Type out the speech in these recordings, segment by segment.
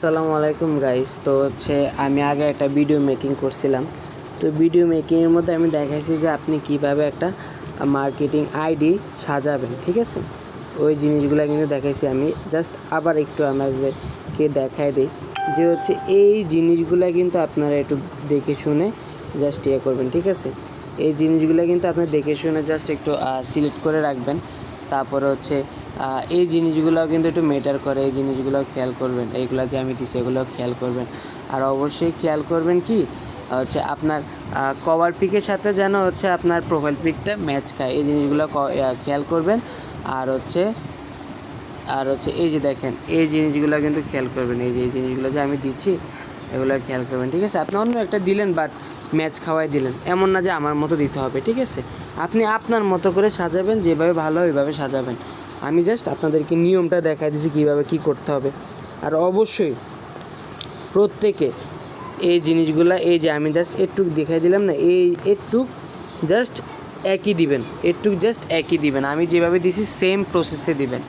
আসসালামু আলাইকুম গাইস। তো হচ্ছে আমি আগে একটা ভিডিও মেকিং করছিলাম। তো ভিডিও মেকিংয়ের মধ্যে আমি দেখাইছি যে আপনি কিভাবে একটা মার্কেটিং আইডি সাজাবেন, ঠিক আছে। ওই জিনিসগুলো কিন্তু দেখাইছি আমি। জাস্ট আবার একটু আমাদেরকে দেখাই দিই যে হচ্ছে এই জিনিসগুলো কিন্তু আপনারা একটু দেখে শুনে জাস্ট ইয়ে করবেন, ঠিক আছে। এই জিনিসগুলো কিন্তু আপনি দেখে শুনে জাস্ট একটু সিলেক্ট করে রাখবেন। তারপরে হচ্ছে এই জিনিসগুলোও কিন্তু একটু ম্যাটার করে, এই জিনিসগুলোও খেয়াল করবেন। এইগুলো যে আমি দিচ্ছি এগুলোও খেয়াল করবেন। আর অবশ্যই খেয়াল করবেন কি হচ্ছে আপনার কভার পিকের সাথে যেন হচ্ছে আপনার প্রোফাইল পিকটা ম্যাচ খায়, এই জিনিসগুলো খেয়াল করবেন। আর হচ্ছে এই যে দেখেন এই জিনিসগুলো কিন্তু খেয়াল করবেন। এই জিনিসগুলো যে আমি দিচ্ছি এগুলো খেয়াল করবেন, ঠিক আছে। আপনি অন্য একটা দিলেন বাট ম্যাচ খাওয়াই দিলেন, এমন না যে আমার মতো দিতে হবে, ঠিক আছে। আপনি আপনার মতো করে সাজাবেন, যেভাবে ভালো ওইভাবে সাজাবেন। আমি জাস্ট আপনাদেরকে নিয়মটা দেখাই দিচ্ছি কীভাবে কী করতে হবে। আর অবশ্যই প্রত্যেকে এই জিনিসগুলো, এই যে আমি জাস্ট একটু দেখাই দিলাম না, এই একটু জাস্ট একই দিবেন, আমি যেভাবে দিছি সেম প্রসেসে দিবেন।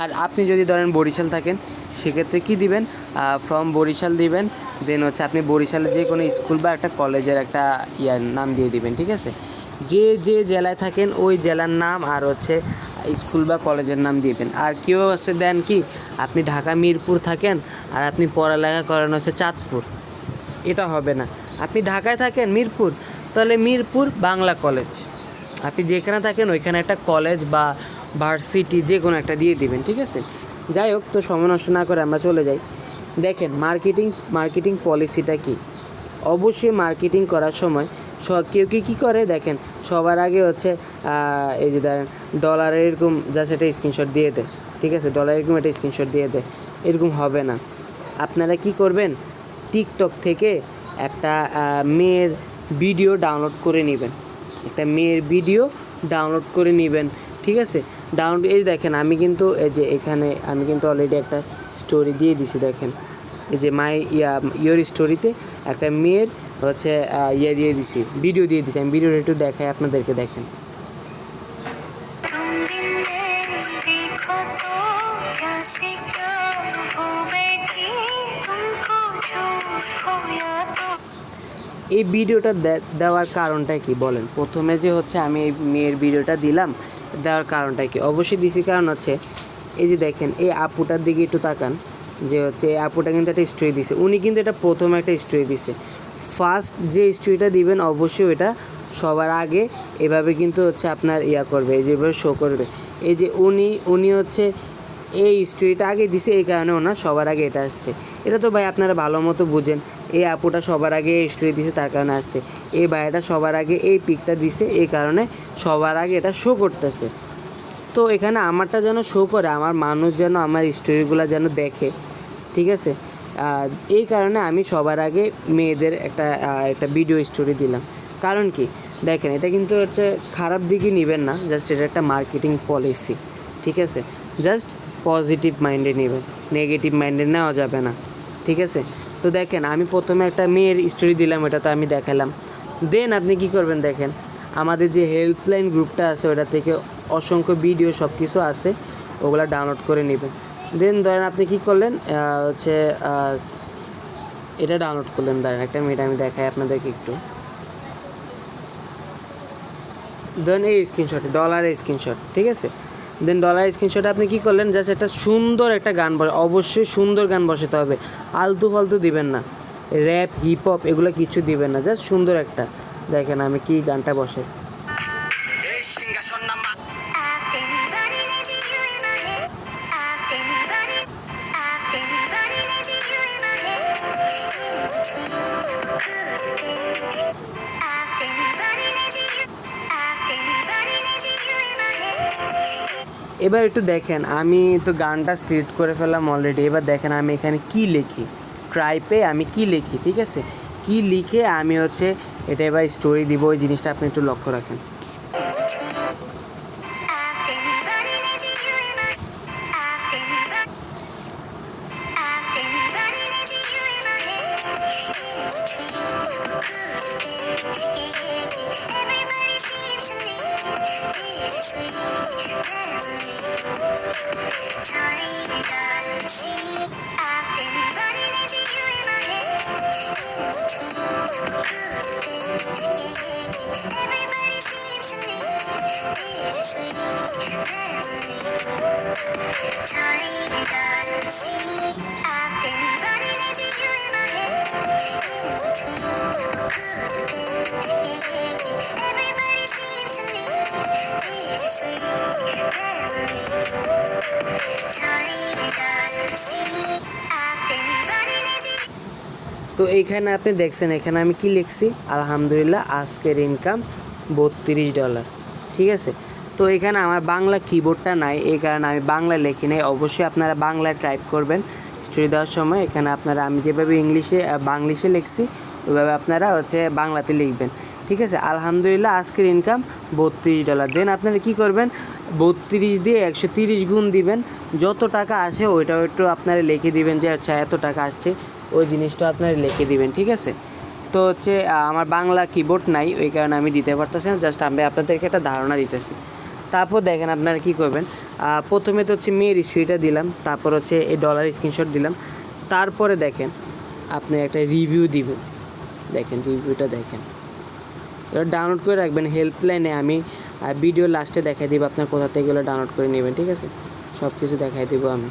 আর আপনি যদি ধরেন বরিশাল থাকেন সেক্ষেত্রে কী দিবেন, ফ্রম বরিশাল দিবেন। দেন হচ্ছে আপনি বরিশালের যে কোনো স্কুল বা একটা কলেজের একটা নাম দিয়ে দিবেন, ঠিক আছে। যে জেলায় থাকেন ওই জেলার নাম আর হচ্ছে স্কুল বা কলেজের নাম দিবেন। আর কেউ হচ্ছে দেন কি আপনি ঢাকা মিরপুর থাকেন আর আপনি পড়ালেখা করেন হচ্ছে চাঁদপুর, এটা হবে না। আপনি ঢাকায় থাকেন মিরপুর, তাহলে মিরপুর বাংলা কলেজ। আপনি যেখানে থাকেন ওইখানে একটা কলেজ বা ভার্সিটি যে কোনো একটা দিয়ে দিবেন, ঠিক আছে। যাই হোক, তো সময় নষ্ট না করে আমরা চলে যাই। দেখেন মার্কেটিং পলিসিটা কি। অবশ্যই মার্কেটিং করার সময় কেউ কী করে দেখেন, সবার আগে হচ্ছে এই যে ধরেন ডলারের এরকম জাস্ট একটা স্ক্রিনশট দিয়ে দেয়, ঠিক আছে। ডলার এরকম একটা স্ক্রিনশট দিয়ে দেয়, এরকম হবে না। আপনারা কি করবেন, টিকটক থেকে একটা মেয়ের ভিডিও ডাউনলোড করে নেবেন, ঠিক আছে। এই দেখেন আমি কিন্তু আমি কিন্তু অলরেডি একটা স্টোরি দিয়ে দিছি। দেখেন এই যে ইয়োর স্টোরিতে একটা মেয়ের হচ্ছে ভিডিও দিয়ে দিছি। আমি ভিডিওটা একটু দেখাই আপনাদেরকে, দেখেন। এই ভিডিওটা দেওয়ার কারণটা কি বলেন? প্রথমে যে হচ্ছে আমি এই মেয়ের ভিডিওটা দেওয়ার কারণটা কি? অবশ্যই দিছি কারণ হচ্ছে এই যে দেখেন এই আপুটার দিকে একটু তাকান, যে হচ্ছে এই আপুটা কিন্তু একটা স্টোরি দিছে। উনি কিন্তু এটা প্রথমে একটা স্টোরি দিছে। ফার্স্ট যে স্টোরিটা দিবেন অবশ্যই এটা সবার আগে এভাবে কিন্তু হচ্ছে আপনার করবে, এই যেভাবে শো করবে। এই যে উনি হচ্ছে এই স্টোরিটা আগে দিছে, এই কারণে ওনার সবার আগে এটা আসছে। এটা তো ভাই আপনারা ভালো মতো বুঝেন। এই আপুটা সবার আগে এই স্টোরি দিছে, তার কারণে আসছে। এই ভাইটা সবার আগে এই পিকটা দিছে, এই কারণে সবার আগে এটা শো করতেছে। তো এখানে আমারটা যেন শো করে, আমার মানুষ যেন আমার স্টোরিগুলো যেন দেখে, ঠিক আছে। এই কারণে আমি সবার আগে মেয়েদের একটা ভিডিও স্টোরি দিলাম। কারণ কি দেখেন, এটা কিন্তু হচ্ছে খারাপ দিকে নেবেন না, জাস্ট এটা একটা মার্কেটিং পলিসি, ঠিক আছে। জাস্ট পজিটিভ মাইন্ডে নেবেন, নেগেটিভ মাইন্ডে নেওয়া যাবে না, ঠিক আছে। তো দেখেন আমি প্রথমে একটা মেয়ের স্টোরি দিলাম, এটা তো আমি দেখালাম। দেন আপনি কি করবেন, দেখেন আমাদের যে হেল্পলাইন গ্রুপটা আছে ওটা থেকে অসংখ্য ভিডিও সব কিছু আছে, ওগুলো ডাউনলোড করে নেবেন। দেন ধরেন আপনি কী করলেন, এটা ডাউনলোড করলেন। ধরেন একটা মিনিট আমি দেখাই আপনাদেরকে একটু। ধরেন এই স্ক্রিনশট, ডলারের স্ক্রিনশট, ঠিক আছে। দেন ডলারের স্ক্রিনশটে আপনি কী করলেন, জাস্ট একটা সুন্দর একটা গান অবশ্যই সুন্দর গান বসাতে হবে, আলতু ফালতু দিবেন না, র্যাপ হিপহপ এগুলো কিছু দিবেন না, জাস্ট সুন্দর একটা। দেখেন আমি কি গানটা বসে। এবার একটু দেখেন, আমি তো গানটা সিলেক্ট করে ফেললাম অলরেডি। এবার দেখেন আমি এখানে কি লিখি, ট্রাইপে আমি কি লিখি, ঠিক আছে। কি লিখে আমি হচ্ছে এটা এবার স্টোরি দিব, ওই জিনিসটা আপনি একটু লক্ষ্য রাখেন। তো এইখানে আপনি দেখছেন, এখানে আমি কি লিখছি, আলহামদুলিল্লাহ আজকের ইনকাম $32। ঠিক আছে। তো এখানে আমার বাংলা কিবোর্ডটা নাই, এই কারণে আমি বাংলা লিখি নাই। অবশ্যই আপনারা বাংলায় টাইপ করবেন স্টোরি দেওয়ার সময়। এখানে আপনারা আমি যেভাবে বাংলিশে লিখছি ওইভাবে আপনারা বাংলাতে লিখবেন। ঠিক আছে। আলহামদুলিল্লাহ আজকের ইনকাম $32। দেন আপনারা কী করবেন, 32 দিয়ে 130 গুণ দিবেন, যত টাকা আসে ওইটাও একটু আপনারা লিখে দিবেন যে আচ্ছা এত টাকা আসছে, ওই জিনিসটা আপনারা লিখে দিবেন। ঠিক আছে। তো আমার বাংলা কিবোর্ড নাই, ওই কারণে আমি দিতে পারতেছি না, জাস্ট আমি আপনাদেরকে একটা ধারণা দিতেছি। তারপর দেখেন আপনারা কী করবেন, প্রথমে তো মেয়ের হিস্ট্রিটা দিলাম, তারপর এই ডলার স্ক্রিনশট দিলাম, তারপরে দেখেন আপনি একটা রিভিউ দিবেন। দেখেন রিভিউটা দেখেন, এটা ডাউনলোড করে রাখবেন। হেল্পলাইনে আমি ভিডিও লাস্টে দেখাই দিব আপনার কোথা থেকে এগুলো ডাউনলোড করে নেবেন। ঠিক আছে, সব কিছু দেখাই দেবো আমি।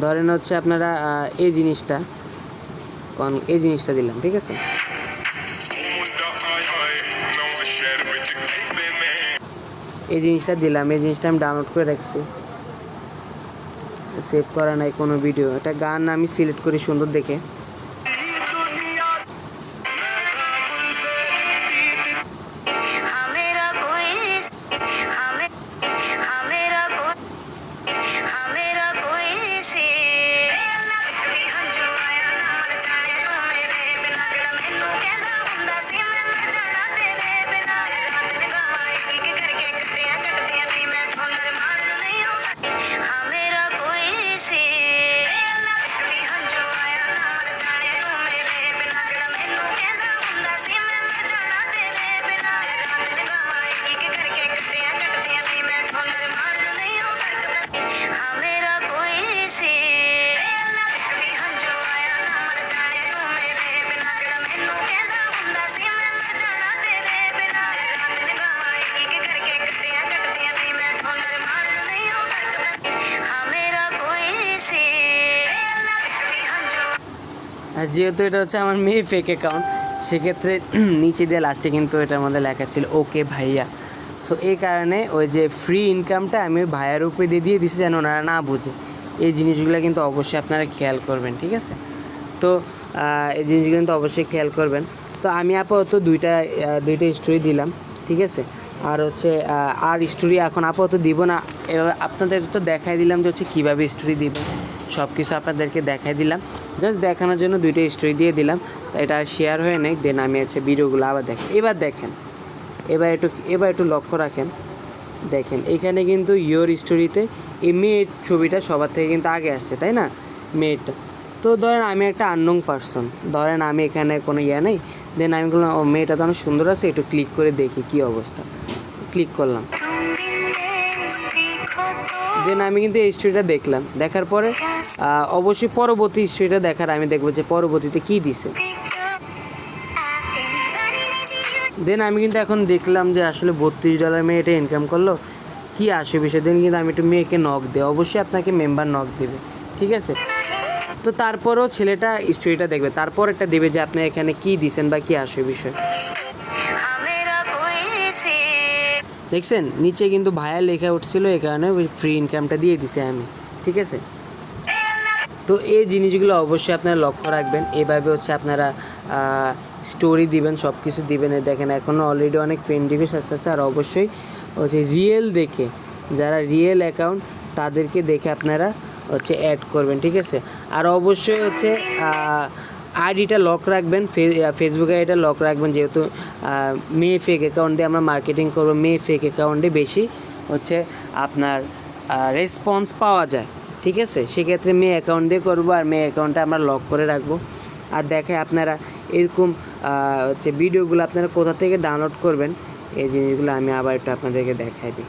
ধরেন আপনারা এই জিনিসটা দিলাম। ঠিক আছে, এই জিনিসটা দিলাম, এই জিনিসটা আমি ডাউনলোড করে রাখছি, সেভ করা নাই কোনো ভিডিও। এটা গান আমি সিলেক্ট করি সুন্দর দেখে। যেহেতু এটা আমার মেয়ে ফেক অ্যাকাউন্ট, সেক্ষেত্রে নিচে দিয়ে লাস্টে কিন্তু এটার মধ্যে লেখা ছিল ওকে ভাইয়া। সো এই কারণে ওই যে ফ্রি ইনকামটা আমি ভাইয়ার উপরে দিয়ে দিছি যেন ওনারা না বুঝে। এই জিনিসগুলো কিন্তু অবশ্যই আপনারা খেয়াল করবেন। ঠিক আছে, তো এই জিনিসগুলো কিন্তু অবশ্যই খেয়াল করবেন। তো আমি আপাতত দুইটা স্টোরি দিলাম। ঠিক আছে, আর আর স্টোরি এখন আপাতত দিব না। এবার আপনাদের তো দেখাই দিলাম যে কীভাবে স্টোরি দিবেন, সব কিছু আপনাদেরকে দেখাই দিলাম, জাস্ট দেখানোর জন্য দুইটা স্টোরি দিয়ে দিলাম। তো এটা শেয়ার হয়ে নেই, দেন আমি ভিডিওগুলো আবার দেখেন। এবার একটু লক্ষ্য রাখেন। দেখেন এখানে কিন্তু ইয়োর স্টোরিতে এই মেয়ের ছবিটা সবার থেকে কিন্তু আগে আসছে, তাই না, মেয়েটা। তো ধরেন আমি একটা আননোন পারসন, ধরেন আমি এখানে কোনো নেই, দেন আমি বললাম ও মেয়েটা তো অনেক সুন্দর আছে, একটু ক্লিক করে দেখি কী অবস্থা। ক্লিক করলাম, দেন আমি কিন্তু এই স্টোরিটা দেখলাম। দেখার পরে অবশ্যই পরবর্তী স্টোরিটা দেখার আমি দেখবো যে পরবর্তীতে কী দিছে। দেন আমি কিন্তু এখন দেখলাম যে আসলে $32 মেয়ে এটা ইনকাম করলো, কী আসে বিষয়। দেন কিন্তু আমি একটু মেয়েকে নক দিই, অবশ্যই আপনাকে মেম্বার নক দেবে। ঠিক আছে, তো তারপরেও ছেলেটা স্টোরিটা দেখবে, তারপর একটা দেবে যে আপনি এখানে কী দিছেন বা কী আসে বিষয়। দেখছেন নিচে কিন্তু ভাইয়া লেখা উঠছিল, এই কারণে ওই ফ্রি ইনকামটা দিয়ে দিছে আমি। ঠিক আছে, তো এই জিনিসগুলো অবশ্যই আপনারা লক্ষ্য রাখবেন। এভাবে আপনারা স্টোরি দিবেন, সব কিছু দিবেন। দেখেন এখনও অলরেডি অনেক ফ্রেন্ড রিকোয়েস্ট আসতেছে। আর অবশ্যই রিয়েল দেখে, যারা রিয়েল অ্যাকাউন্ট তাদেরকে দেখে আপনারা অ্যাড করবেন। ঠিক আছে, আর অবশ্যই আইডিটা লক রাখবেন, ফেসবুক আইডিটা লক রাখবেন, যেহেতু মেয়ে ফেক অ্যাকাউন্টে আমরা মার্কেটিং করবো। মেয়ে ফেক অ্যাকাউন্টে বেশি আপনার রেসপন্স পাওয়া যায়। ঠিক আছে, সেক্ষেত্রে মেয়ে অ্যাকাউন্ট দিয়ে করবো, আর মেয়ে অ্যাকাউন্টটা আমরা লক করে রাখবো। আর দেখে আপনারা এরকম ভিডিওগুলো আপনারা কোথা থেকে ডাউনলোড করবেন, এই জিনিসগুলো আমি আবার একটু আপনাদেরকে দেখাই দিই।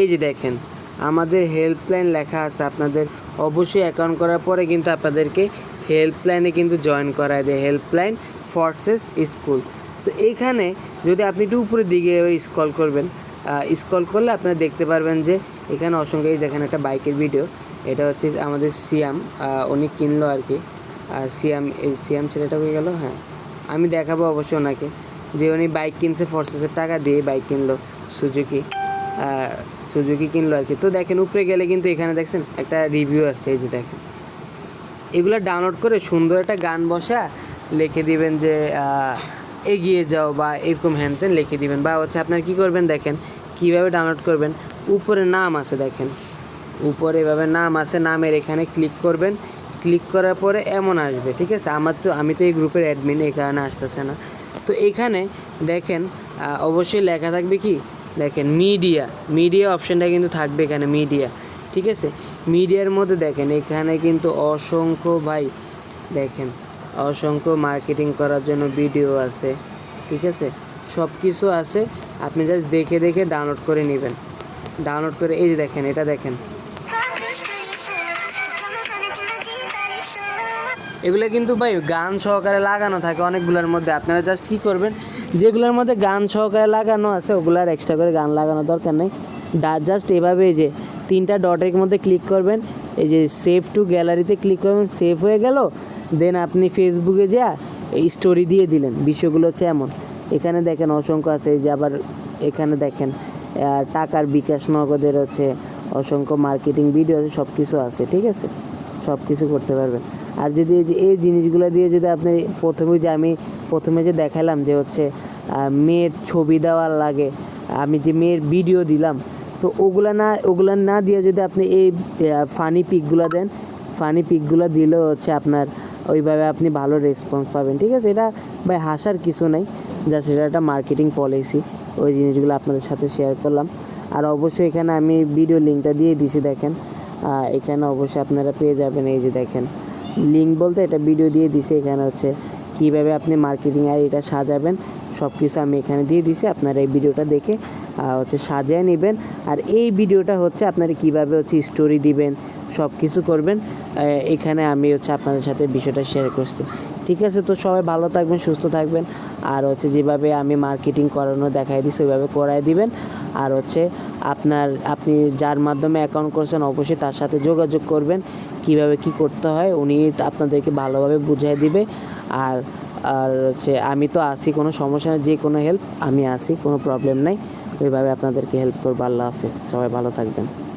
এই যে দেখেন আমাদের হেল্পলাইন লেখা আছে, আপনাদের অবশ্যই অ্যাকাউন্ট করার পরে কিন্তু আপনাদেরকে হেল্পলাইনে কিন্তু জয়েন করায় দেয়, হেল্পলাইন ফোর্সেস স্কুল। তো এইখানে যদি আপনি একটু উপরের দিকে স্ক্রল করবেন, স্ক্রল করলে আপনারা দেখতে পারবেন যে এখানে অসংখ্য, এই দেখেন একটা বাইকের ভিডিও, এটা হচ্ছে আমাদের সিয়াম, উনি কিনলো আর কি। সিয়াম, এই সিয়াম ছেলেটা হয়ে গেল। হ্যাঁ, আমি দেখাবো অবশ্যই ওনাকে যে উনি বাইক কিনছে ফোর্সেসের টাকা দিয়ে বাইক কিনলো, সুজুকি কিনলো আর কি। তো দেখেন উপরে গেলে কিন্তু এখানে দেখছেন একটা রিভিউ আসছে, এই যে দেখেন। এগুলো ডাউনলোড করে সুন্দর একটা গান বসা লিখে দিবেন যে এগিয়ে যাও বা এরকম হ্যানত্যান লিখে দিবেন। বা হচ্ছে আপনার কী করবেন দেখেন কীভাবে ডাউনলোড করবেন। উপরে নাম আছে দেখেন, উপরে এভাবে নাম আছে, নামের এখানে ক্লিক করবেন। ক্লিক করার পরে এমন আসবে, ঠিক আছে। আমি তো এই গ্রুপের অ্যাডমিন, এই কারণে আসতেছে না। তো এখানে দেখেন অবশ্যই লেখা থাকবে কি দেখেন মিডিয়া অপশানটা কিন্তু থাকবে এখানে, মিডিয়া, ঠিক আছে। মিডিয়ার মধ্যে দেখেন এখানে কিন্তু অসংখ্য মার্কেটিং করার জন্য ভিডিও আছে, ঠিক আছে, সব কিছু আছে। আপনি জাস্ট দেখে ডাউনলোড করে নেবেন। ডাউনলোড করে এই যে দেখেন, এটা দেখেন, এগুলো কিন্তু ভাই গান সহকারে লাগানো থাকে অনেকগুলোর মধ্যে। আপনারা জাস্ট কী করবেন, যেগুলোর মধ্যে গান সহকারে লাগানো আছে ওগুলো আর এক্সট্রা করে গান লাগানোর দরকার নেই। জাস্ট এভাবে এই যে 3টা ডটের মধ্যে ক্লিক করবেন, এই যে সেভ টু গ্যালারিতে ক্লিক করবেন, সেভ হয়ে গেল। দেন আপনি ফেসবুকে যা এই স্টোরি দিয়ে দিলেন। বিষয়গুলো হচ্ছে এমন, এখানে দেখেন অসংখ্য আছে। এই যে আবার এখানে দেখেন টাকার বিকাশ নগদের হচ্ছে অসংখ্য মার্কেটিং ভিডিও আছে, সব কিছু আছে, ঠিক আছে, সব কিছু করতে পারবেন। আর যদি এই জিনিসগুলো দিয়ে যদি আপনি আমি প্রথমে যে দেখালাম যে হচ্ছে মেয়ের ছবি দেওয়ার লাগে, আমি যে মেয়ের ভিডিও দিলাম, তো ওগুলা না দিয়ে যদি আপনি এই ফানি পিকগুলো দেন, ফানি পিকগুলো দিলেও হচ্ছে আপনার ওইভাবে আপনি ভালো রেসপন্স পাবেন, ঠিক আছে। এটা ভাই হাসার কিছু নেই, যা সেটা একটা মার্কেটিং পলিসি। ওই জিনিসগুলো আপনাদের সাথে শেয়ার করলাম। আর অবশ্যই এখানে আমি ভিডিও লিঙ্কটা দিয়ে দিছি, দেখেন এখানে অবশ্যই আপনারা পেয়ে যাবেন। এই যে দেখেন লিঙ্ক বলতে এটা ভিডিও দিয়ে দিছি, এখানে হচ্ছে কীভাবে আপনি মার্কেটিং আর এটা সাজাবেন সব কিছু আমি এখানে দিয়ে দিছি। আপনারা এই ভিডিওটা দেখে হচ্ছে সাজিয়ে নেবেন। আর এই ভিডিওটা হচ্ছে আপনারা কীভাবে হচ্ছে স্টোরি দিবেন, সব কিছু করবেন, এখানে আমি হচ্ছে আপনাদের সাথে বিষয়টা শেয়ার করছি, ঠিক আছে। তো সবাই ভালো থাকবেন, সুস্থ থাকবেন। আর হচ্ছে যেভাবে আমি মার্কেটিং করানো দেখাই দিচ্ছি ওইভাবে করাই দিবেন। আর হচ্ছে আপনি যার মাধ্যমে অ্যাকাউন্ট করছেন অবশ্যই তার সাথে যোগাযোগ করবেন, কিভাবে কি করতে হয় উনি আপনাদেরকে ভালোভাবে বুঝিয়ে দিবে। আর হচ্ছে আমি তো আসি, কোনো সমস্যা নেই, যে কোনো হেল্প আমি আসি, কোনো প্রবলেম নাই, ওইভাবে আপনাদেরকে হেল্প করবো। আল্লাহ হাফেজ, সবাই ভালো থাকবেন।